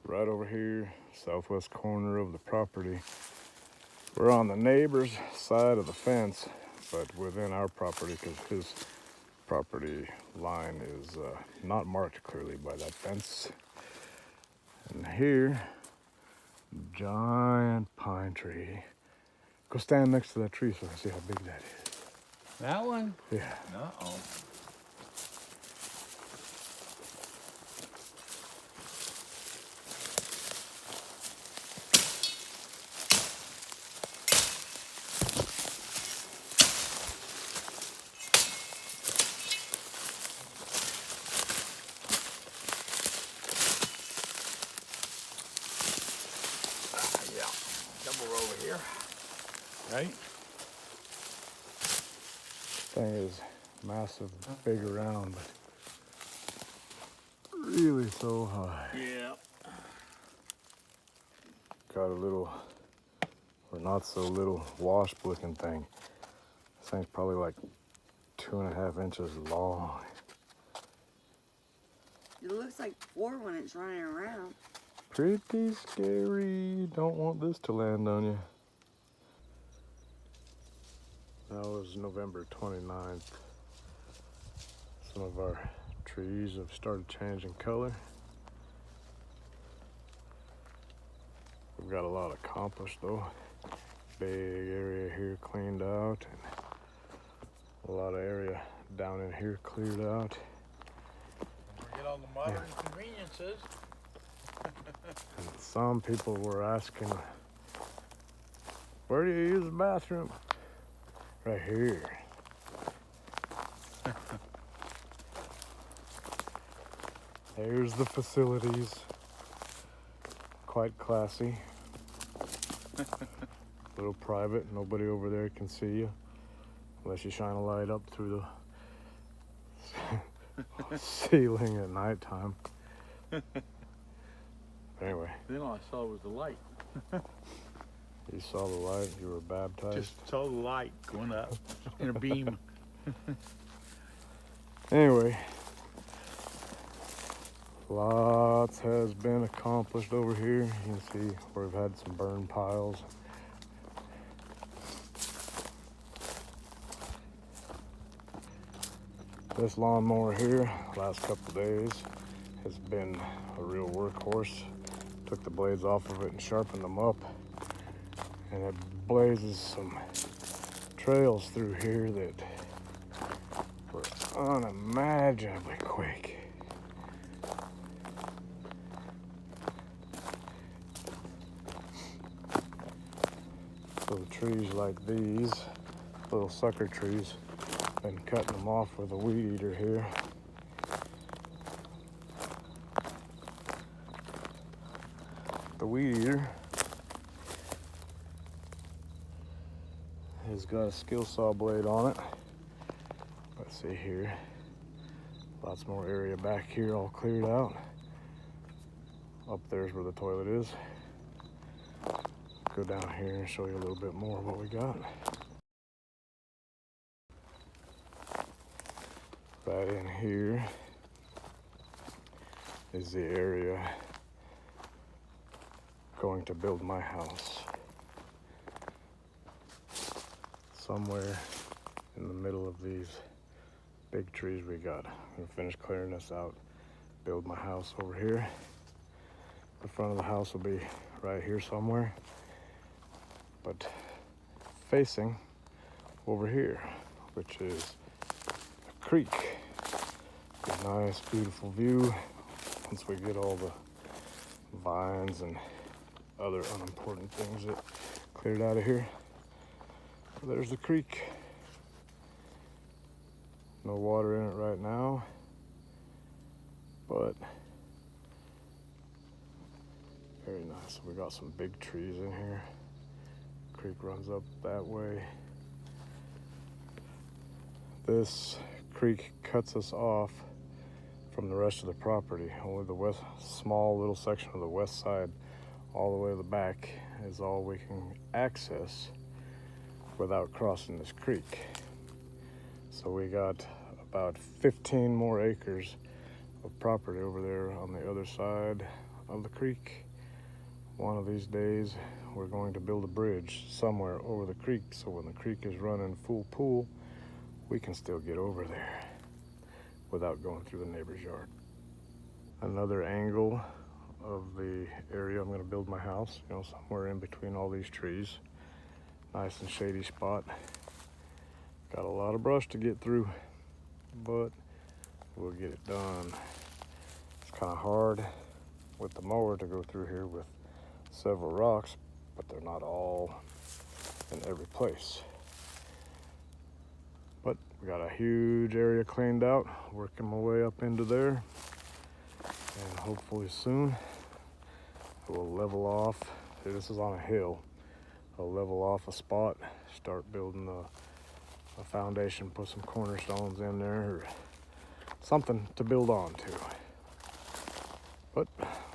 right over here, southwest corner of the property. We're on the neighbor's side of the fence, but within our property because his property line is not marked clearly by that fence. And here, giant pine tree. Go stand next to that tree so I can see how big that is. That one? Yeah. Uh-oh. Yeah, double over here, right? Thing is massive, big around, but really so high. Yeah. Got a little, or not so little, wasp looking thing. This thing's probably like 2.5 inches long. It looks like 4 when it's running around. Pretty scary. Don't want this to land on you. Now is November 29th. Some of our trees have started changing color. We've got a lot accomplished though. Big area here cleaned out and a lot of area down in here cleared out. Forget all the modern conveniences. And some people were asking, where do you use the bathroom? Right here. There's the facilities. Quite classy. A little private. Nobody over there can see you unless you shine a light up through the ceiling at nighttime. Anyway. Then all I saw was the light. You saw the light, you were baptized. Just saw the light going up in a beam. Anyway, lots has been accomplished over here. You can see where we've had some burn piles. This lawnmower here, last couple of days, has been a real workhorse. Took the blades off of it and sharpened them up. And it blazes some trails through here that were unimaginably quick. So the trees like these, little sucker trees, been cutting them off with a weed eater here. The weed eater has got a skill saw blade on it. Let's see here. Lots more area back here all cleared out. Up there's where the toilet is. Go down here and show you a little bit more of what we got. Right in here is the area going to build my house. Somewhere in the middle of these big trees we got. I'm gonna finish clearing this out, build my house over here. The front of the house will be right here somewhere, but facing over here, which is a creek. A nice, beautiful view once we get all the vines and other unimportant things that cleared out of here. There's the creek. No water in it right now, but very nice. We got some big trees in here. Creek runs up that way. This creek cuts us off from the rest of the property. Only the small little section of the west side all the way to the back is all we can access without crossing this creek. So we got about 15 more acres of property over there on the other side of the creek. One of these days, we're going to build a bridge somewhere over the creek, so when the creek is running full pool, we can still get over there without going through the neighbor's yard. Another angle of the area I'm going to build my house, somewhere in between all these trees. Nice and shady spot. Got a lot of brush to get through, but we'll get it done. It's kind of hard with the mower to go through here with several rocks, but they're not all in every place. But we got a huge area cleaned out, working my way up into there, and hopefully soon it will level off. See, this is on a hill. I'll level off a spot, start building a foundation, put some cornerstones in there, or something to build on to. But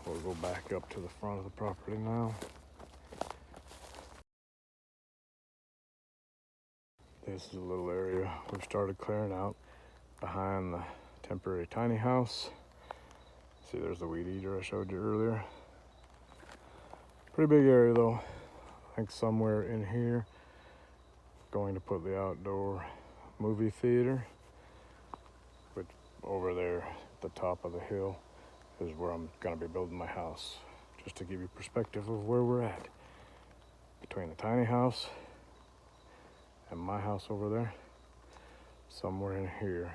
we'll go back up to the front of the property now. This is a little area we've started clearing out behind the temporary tiny house. See, there's the weed eater I showed you earlier. Pretty big area though. I think somewhere in here, going to put the outdoor movie theater, which over there at the top of the hill is where I'm gonna be building my house. Just to give you perspective of where we're at. Between the tiny house and my house over there, somewhere in here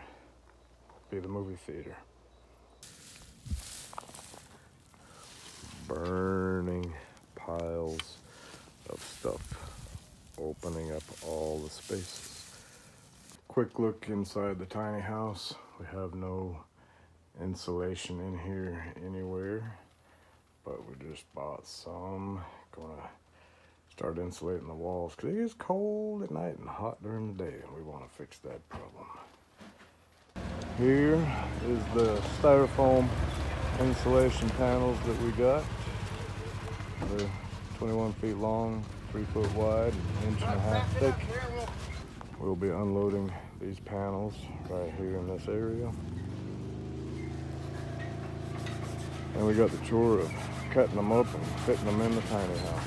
will be the movie theater. Burning piles of stuff, opening up all the spaces. Quick look inside the tiny house. We have no insulation in here anywhere, but we just bought some. Gonna start insulating the walls because it is cold at night and hot during the day, and we want to fix that problem. Here is the styrofoam insulation panels that we got. They're 21 feet long, 3 foot wide, 1.5 inches thick. We'll be unloading these panels right here in this area. And we got the chore of cutting them up and fitting them in the tiny house.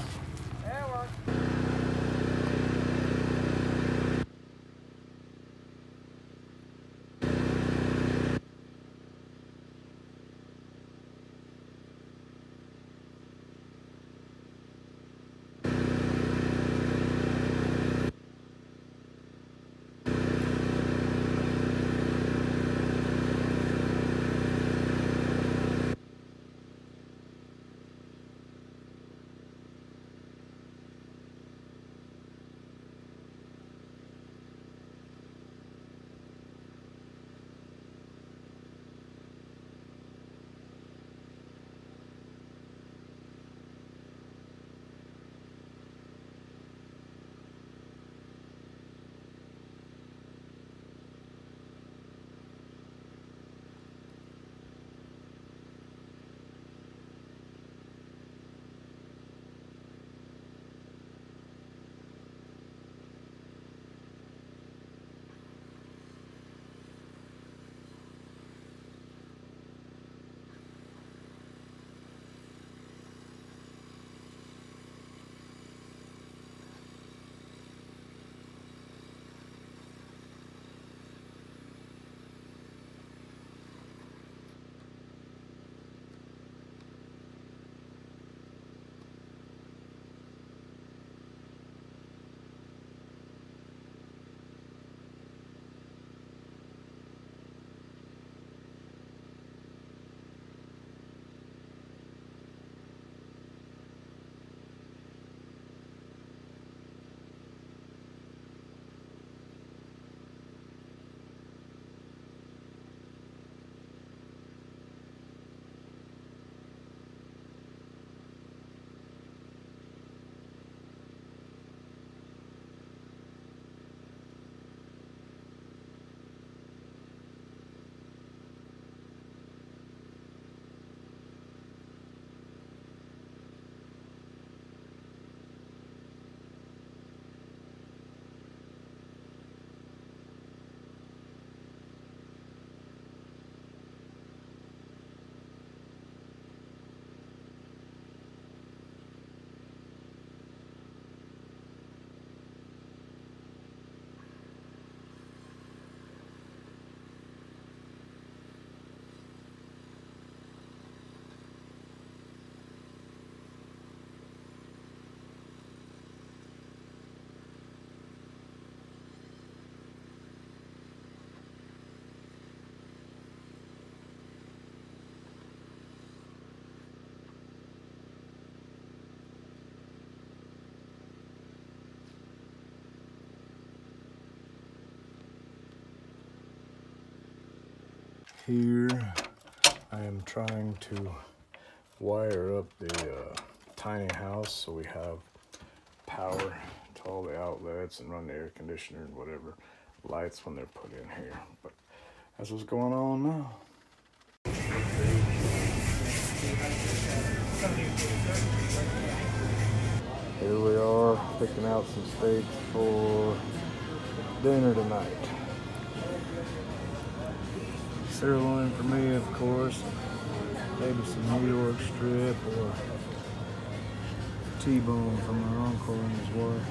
here I am trying to wire up the tiny house so we have power to all the outlets and run the air conditioner and whatever lights when they're put in here. But that's what's going on now. Here we are picking out some steaks for dinner tonight. Sirloin for me, of course. Maybe some New York strip or T-bone from my uncle and his wife.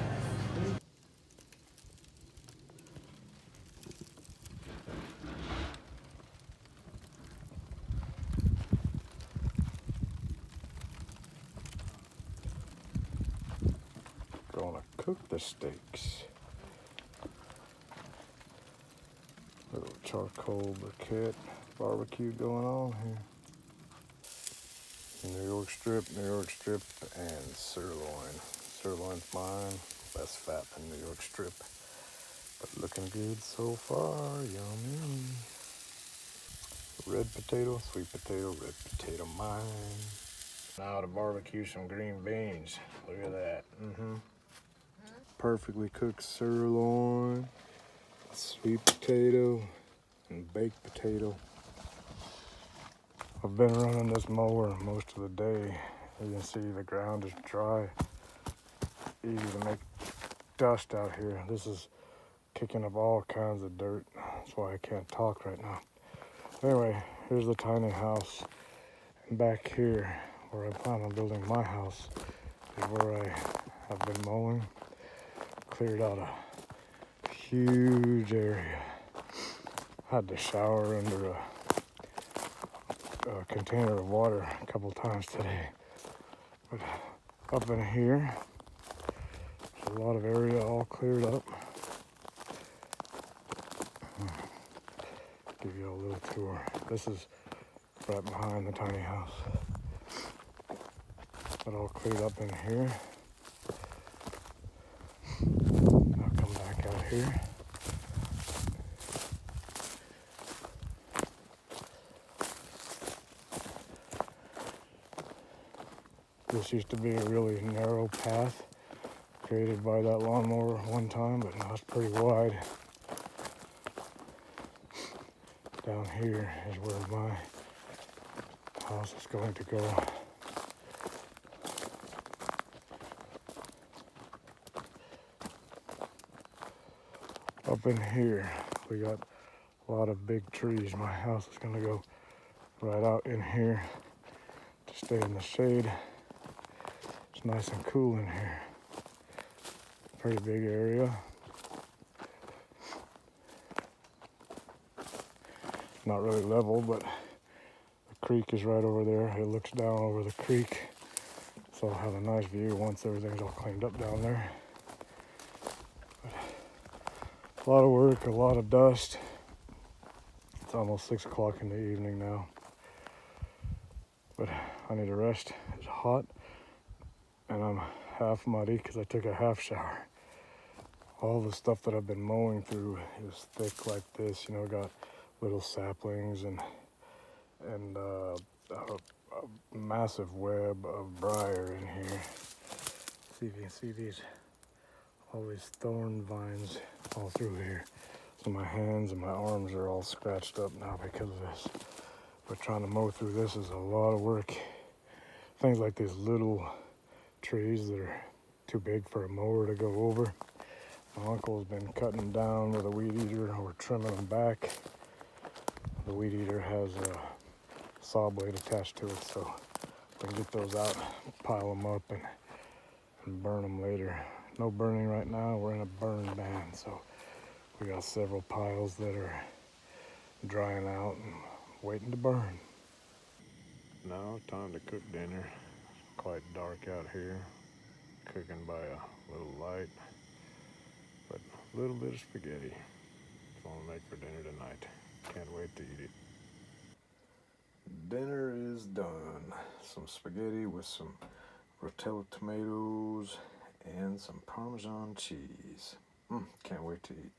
Gonna cook the steaks. Little charcoal briquette barbecue going on here. New York strip, and sirloin. Sirloin's mine, less fat than New York strip, but looking good so far. Yummy. Red potato, sweet potato, red potato mine. Now to barbecue some green beans. Look at that. Perfectly cooked sirloin, sweet potato, and baked potato. I've been running this mower most of the day. You can see the ground is dry. Easy to make dust out here. This is kicking up all kinds of dirt. That's why I can't talk right now. Anyway, here's the tiny house. And back here, where I plan on building my house, is where I have been mowing. Cleared out a huge area. Had to shower under a container of water a couple times today. But up in here, there's a lot of area all cleared up. Give you a little tour. This is right behind the tiny house. It all cleared up in here. I'll come back out here. This used to be a really narrow path created by that lawnmower one time, but now it's pretty wide. Down here is where my house is going to go. Up in here, we got a lot of big trees. My house is going to go right out in here to stay in the shade. It's nice and cool in here. Pretty big area. Not really level, but the creek is right over there. It looks down over the creek, so I'll have a nice view once everything's all cleaned up down there. But a lot of work, a lot of dust. It's almost 6 o'clock in the evening now, but I need a rest. It's hot, and I'm half muddy because I took a half shower. All the stuff that I've been mowing through is thick like this, you know, got little saplings and a massive web of briar in here. See if you can see all these thorn vines all through here. So my hands and my arms are all scratched up now because of this. But trying to mow through this is a lot of work. Things like these little trees that are too big for a mower to go over. My uncle's been cutting them down with a weed eater or trimming them back. The weed eater has a saw blade attached to it, so we can get those out, pile them up, and burn them later. No burning right now. We're in a burn ban, so we got several piles that are drying out and waiting to burn. Now time to cook dinner. It's quite dark out here. Cooking by a little light, but a little bit of spaghetti. That's what I'll make for dinner tonight. Can't wait to eat it. Dinner is done. Some spaghetti with some rotella tomatoes and some Parmesan cheese. Can't wait to eat.